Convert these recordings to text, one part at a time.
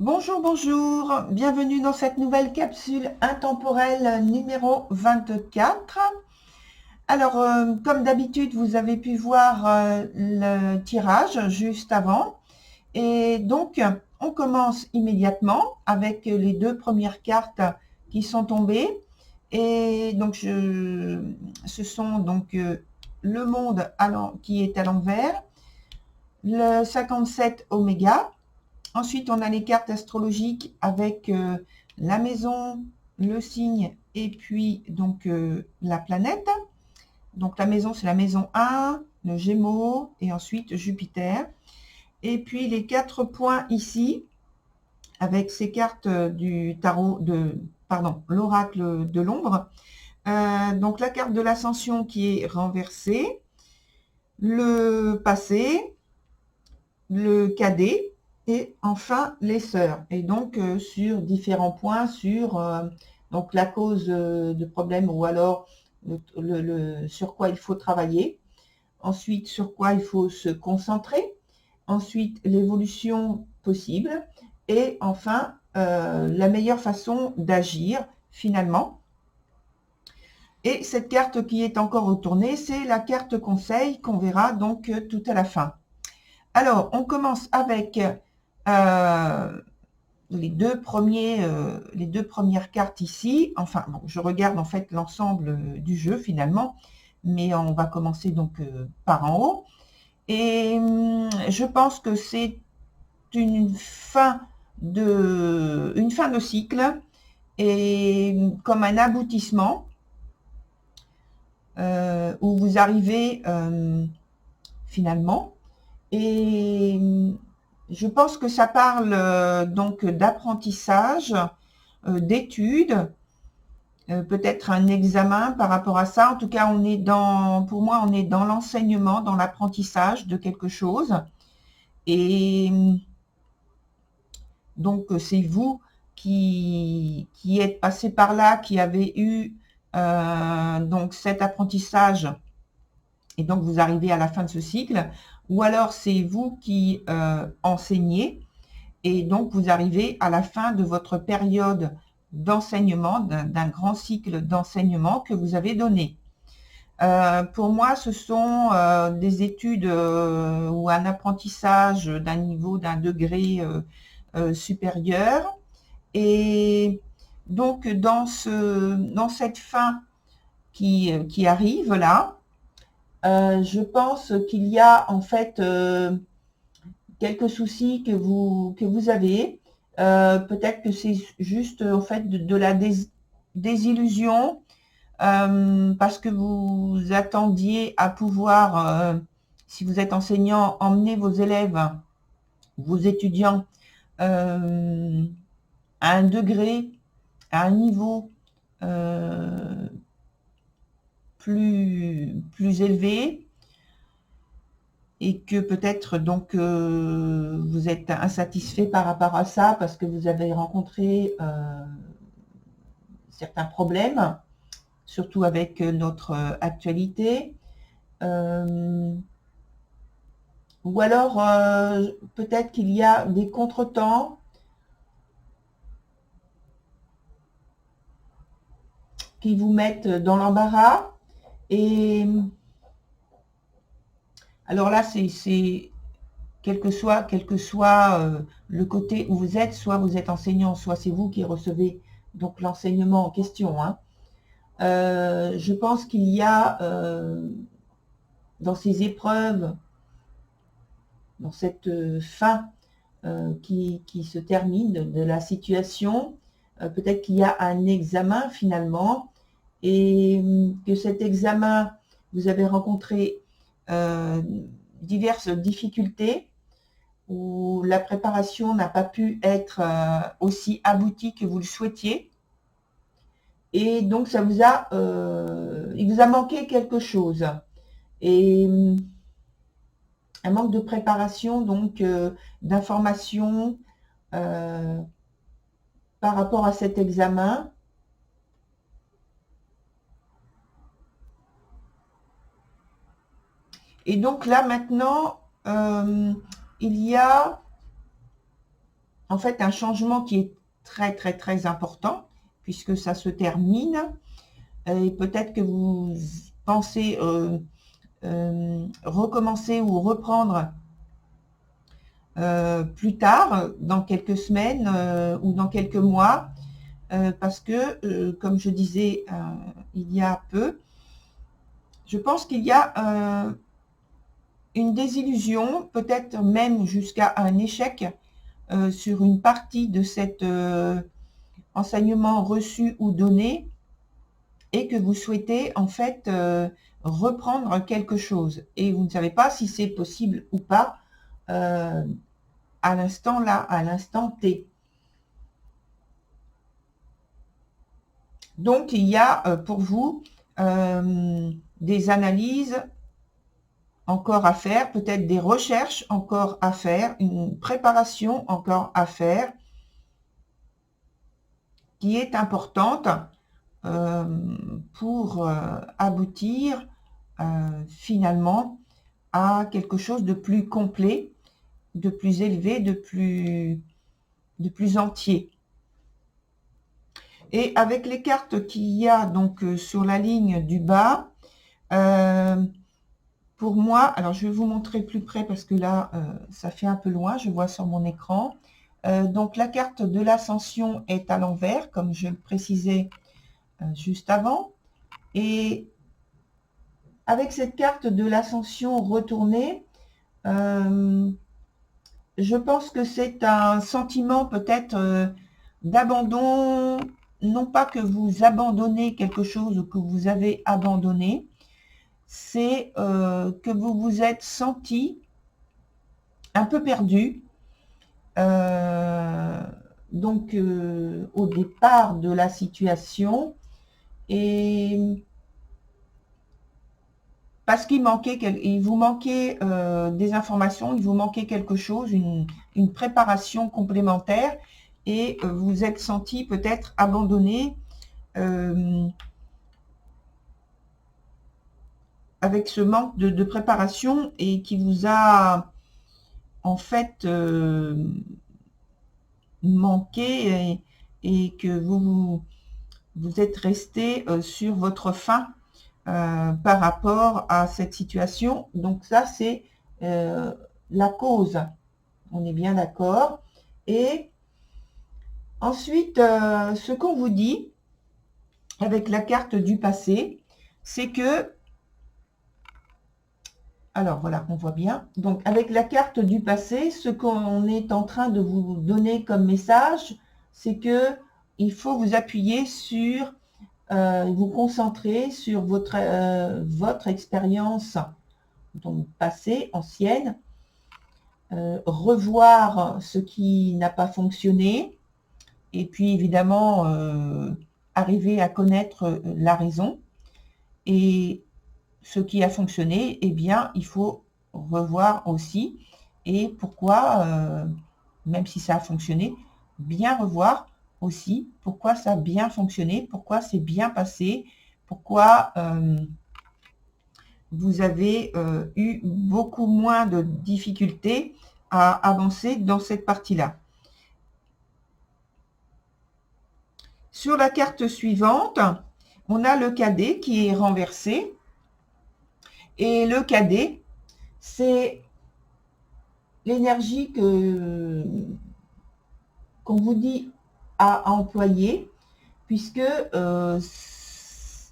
Bonjour, bonjour, bienvenue dans cette nouvelle capsule intemporelle numéro 24. Alors, comme d'habitude, vous avez pu voir le tirage juste avant. Et donc, on commence immédiatement avec les deux premières cartes qui sont tombées. Et donc, ce sont donc le monde qui est à l'envers, le 57 Oméga. Ensuite, on a les cartes astrologiques avec la maison, le signe et puis donc la planète. Donc la maison, c'est la maison 1, le Gémeaux et ensuite Jupiter. Et puis les 4 points ici avec ces cartes du tarot l'oracle de l'ombre. Donc la carte de l'ascension qui est renversée, le passé, le cadet et enfin les sœurs. Et donc sur différents points, sur donc la cause de problème ou alors sur quoi il faut travailler, ensuite sur quoi il faut se concentrer, ensuite l'évolution possible et enfin la meilleure façon d'agir finalement. Et cette carte qui est encore retournée, c'est la carte conseil qu'on verra donc tout à la fin. Alors, on commence avec les deux premières cartes ici. Enfin, bon, je regarde en fait l'ensemble du jeu finalement, mais on va commencer donc par en haut. Et je pense que c'est une fin de cycle et comme un aboutissement où vous arrivez finalement. Et je pense que ça parle donc d'apprentissage, d'études, peut-être un examen par rapport à ça. En tout cas, pour moi, on est dans l'enseignement, dans l'apprentissage de quelque chose. Et donc, c'est vous qui êtes passé par là, qui avez eu donc cet apprentissage, et donc vous arrivez à la fin de ce cycle, ou alors c'est vous qui enseignez, et donc vous arrivez à la fin de votre période d'enseignement, d'un grand cycle d'enseignement que vous avez donné. Pour moi, ce sont des études ou un apprentissage d'un niveau, d'un degré supérieur. Et donc, dans cette fin qui arrive là, je pense qu'il y a en fait quelques soucis que vous avez. Peut-être que c'est juste en fait de la désillusion parce que vous attendiez à pouvoir, si vous êtes enseignant, emmener vos élèves, vos étudiants à un degré, à un niveau plus élevé, et que peut-être donc vous êtes insatisfait par rapport à ça parce que vous avez rencontré certains problèmes, surtout avec notre actualité. Ou alors, peut-être qu'il y a des contretemps qui vous mettent dans l'embarras. Et alors là, c'est quel que soit le côté où vous êtes, soit vous êtes enseignant, soit c'est vous qui recevez donc l'enseignement en question, hein. Je pense qu'il y a dans ces épreuves, dans cette fin qui se termine de la situation, peut-être qu'il y a un examen finalement, et que cet examen, vous avez rencontré diverses difficultés, où la préparation n'a pas pu être aussi aboutie que vous le souhaitiez. Et donc, il vous a manqué quelque chose. Et un manque de préparation, donc d'information par rapport à cet examen. Et donc là, maintenant, il y a en fait un changement qui est très, très, très important, puisque ça se termine. Et peut-être que vous pensez recommencer ou reprendre plus tard, dans quelques semaines ou dans quelques mois, parce que, comme je disais il y a peu, je pense qu'il y a une désillusion, peut-être même jusqu'à un échec sur une partie de cet enseignement reçu ou donné, et que vous souhaitez en fait reprendre quelque chose. Et vous ne savez pas si c'est possible ou pas à l'instant là, à l'instant T. Donc, il y a pour vous des analyses encore à faire, peut-être des recherches encore à faire, une préparation encore à faire, qui est importante pour aboutir finalement à quelque chose de plus complet, de plus élevé, de plus entier. Et avec les cartes qu'il y a donc sur la ligne du bas, pour moi, alors je vais vous montrer plus près parce que là, ça fait un peu loin, je vois sur mon écran. Donc la carte de l'ascension est à l'envers, comme je le précisais juste avant. Et avec cette carte de l'ascension retournée, je pense que c'est un sentiment peut-être d'abandon, non pas que vous abandonnez quelque chose ou que vous avez abandonné, c'est que vous vous êtes senti un peu perdu, donc au départ de la situation, et parce qu'il vous manquait des informations, il vous manquait quelque chose, une préparation complémentaire, et vous êtes senti peut-être abandonné avec ce manque de préparation, et qui vous a en fait manqué, et que vous êtes resté sur votre faim par rapport à cette situation. Donc ça, c'est la cause. On est bien d'accord. Et ensuite, ce qu'on vous dit avec la carte du passé, c'est que, alors voilà, on voit bien. Donc avec la carte du passé, ce qu'on est en train de vous donner comme message, c'est que il faut vous appuyer sur, vous concentrer sur votre expérience donc passée, ancienne, revoir ce qui n'a pas fonctionné, et puis évidemment arriver à connaître la raison, et ce qui a fonctionné, eh bien il faut revoir aussi, et pourquoi, même si ça a fonctionné, bien revoir aussi pourquoi ça a bien fonctionné, pourquoi c'est bien passé, pourquoi vous avez eu beaucoup moins de difficultés à avancer dans cette partie-là. Sur la carte suivante, on a le cadet qui est renversé. Et le cadet, c'est l'énergie qu'on vous dit à employer, puisque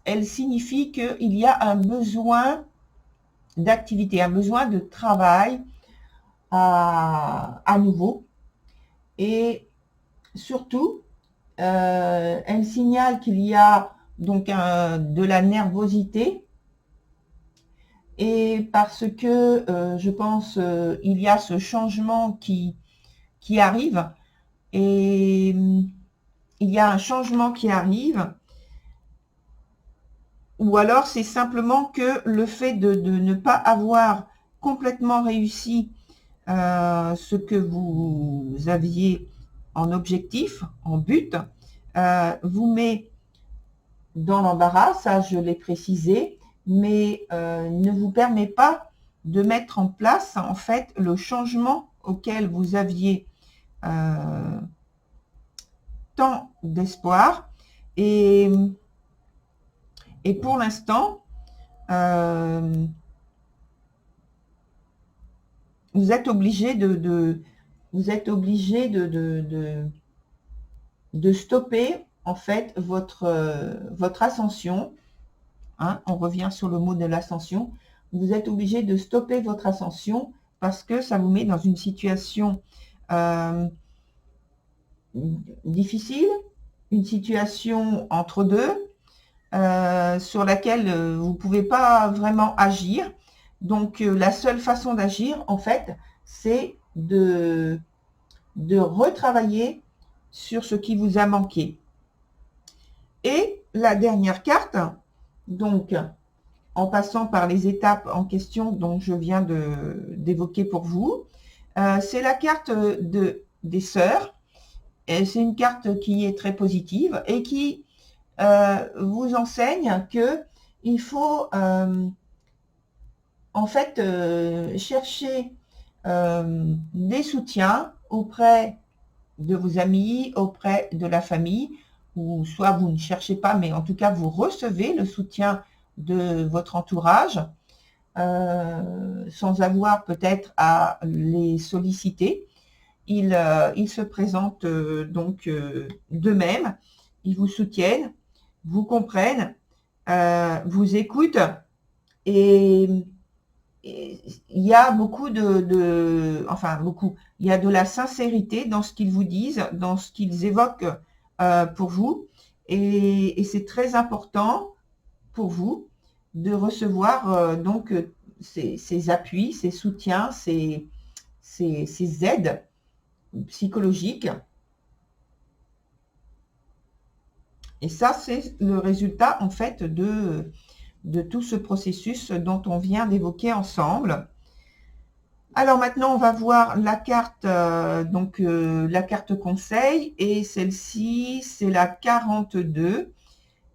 elle signifie qu'il y a un besoin d'activité, un besoin de travail à nouveau. Et surtout, elle signale qu'il y a donc de la nervosité, et parce que je pense il y a ce changement qui arrive, et il y a un changement qui arrive, ou alors c'est simplement que le fait de ne pas avoir complètement réussi ce que vous aviez en objectif, en but, vous met dans l'embarras, ça je l'ai précisé, mais ne vous permet pas de mettre en place en fait le changement auquel vous aviez tant d'espoir. Et pour l'instant, vous êtes obligé de stopper en fait votre ascension. Hein, on revient sur le mot de l'ascension. Vous êtes obligé de stopper votre ascension parce que ça vous met dans une situation difficile, une situation entre deux, sur laquelle vous ne pouvez pas vraiment agir. Donc, la seule façon d'agir, en fait, c'est de retravailler sur ce qui vous a manqué. Et la dernière carte, donc, en passant par les étapes en question dont je viens d'évoquer pour vous, c'est la carte des sœurs. C'est une carte qui est très positive et qui vous enseigne que il faut en fait chercher des soutiens auprès de vos amis, auprès de la famille, ou soit vous ne cherchez pas, mais en tout cas vous recevez le soutien de votre entourage sans avoir peut-être à les solliciter. Ils se présentent donc d'eux-mêmes, ils vous soutiennent, vous comprennent, vous écoutent, et il y a beaucoup il y a de la sincérité dans ce qu'ils vous disent, dans ce qu'ils évoquent pour vous, et c'est très important pour vous de recevoir donc ces appuis, ces soutiens, ces aides psychologiques. Et ça, c'est le résultat en fait de tout ce processus dont on vient d'évoquer ensemble. Alors maintenant, on va voir la carte, la carte conseil, et celle-ci, c'est la 42,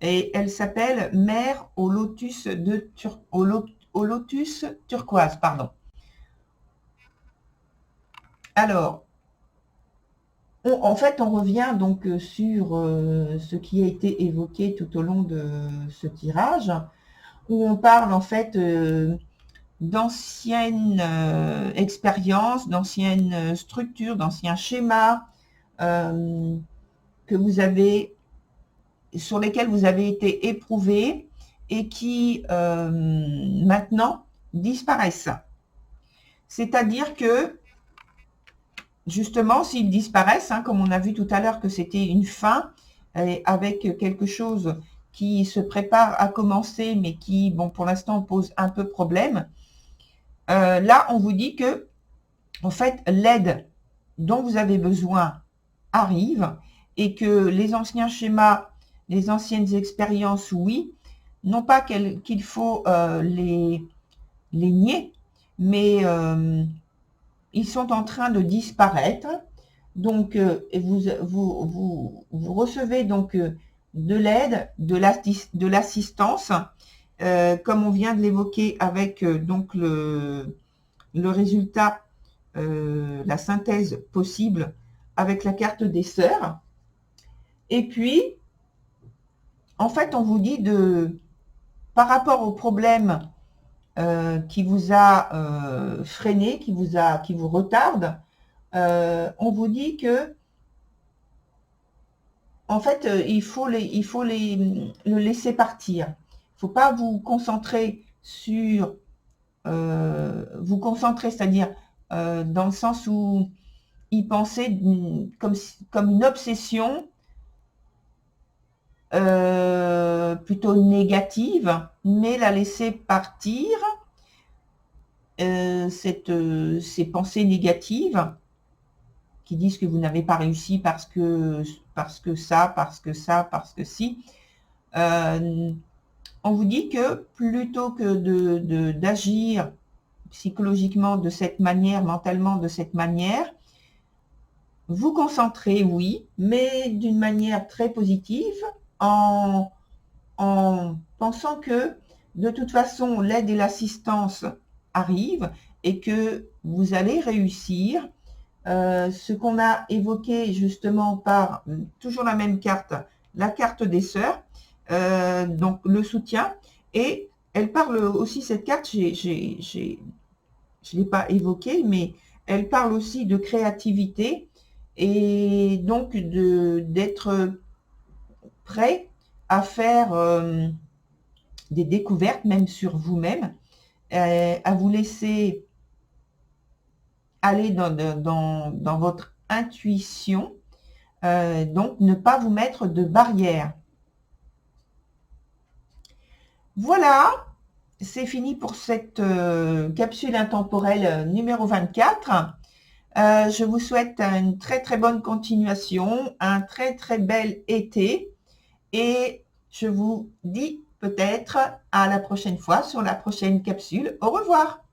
et elle s'appelle Mère au lotus, au lotus turquoise, pardon. Alors, en fait, on revient donc sur ce qui a été évoqué tout au long de ce tirage, où on parle en fait d'anciennes expériences, d'anciennes structures, d'anciens schémas que vous avez, sur lesquels vous avez été éprouvé et qui maintenant disparaissent. C'est-à-dire que justement, s'ils disparaissent, hein, comme on a vu tout à l'heure que c'était une fin, avec quelque chose qui se prépare à commencer, mais qui, bon, pour l'instant, pose un peu problème, là, on vous dit que, en fait, l'aide dont vous avez besoin arrive, et que les anciens schémas, les anciennes expériences, oui, non pas qu'il faut les nier, mais ils sont en train de disparaître. Donc, vous recevez donc de l'aide, de l'assistance comme on vient de l'évoquer avec donc le résultat, la synthèse possible avec la carte des sœurs. Et puis, en fait, on vous dit par rapport au problème qui vous a freiné, qui vous retarde, on vous dit que en fait, il faut le laisser partir. Il ne faut pas vous concentrer sur c'est-à-dire dans le sens où y penser comme une obsession plutôt négative, mais la laisser partir, ces pensées négatives qui disent que vous n'avez pas réussi parce que ça, parce que si. On vous dit que plutôt que d'agir psychologiquement de cette manière, mentalement de cette manière, vous concentrez, oui, mais d'une manière très positive, en pensant que de toute façon, l'aide et l'assistance arrivent et que vous allez réussir. Ce qu'on a évoqué justement par toujours la même carte, la carte des sœurs, donc le soutien, et elle parle aussi, cette carte, je ne l'ai pas évoquée, mais elle parle aussi de créativité et donc d'être prêt à faire des découvertes, même sur vous-même, à vous laisser aller dans votre intuition, donc ne pas vous mettre de barrières. Voilà, c'est fini pour cette capsule intemporelle numéro 24. Je vous souhaite une très très bonne continuation, un très très bel été et je vous dis peut-être à la prochaine fois sur la prochaine capsule. Au revoir.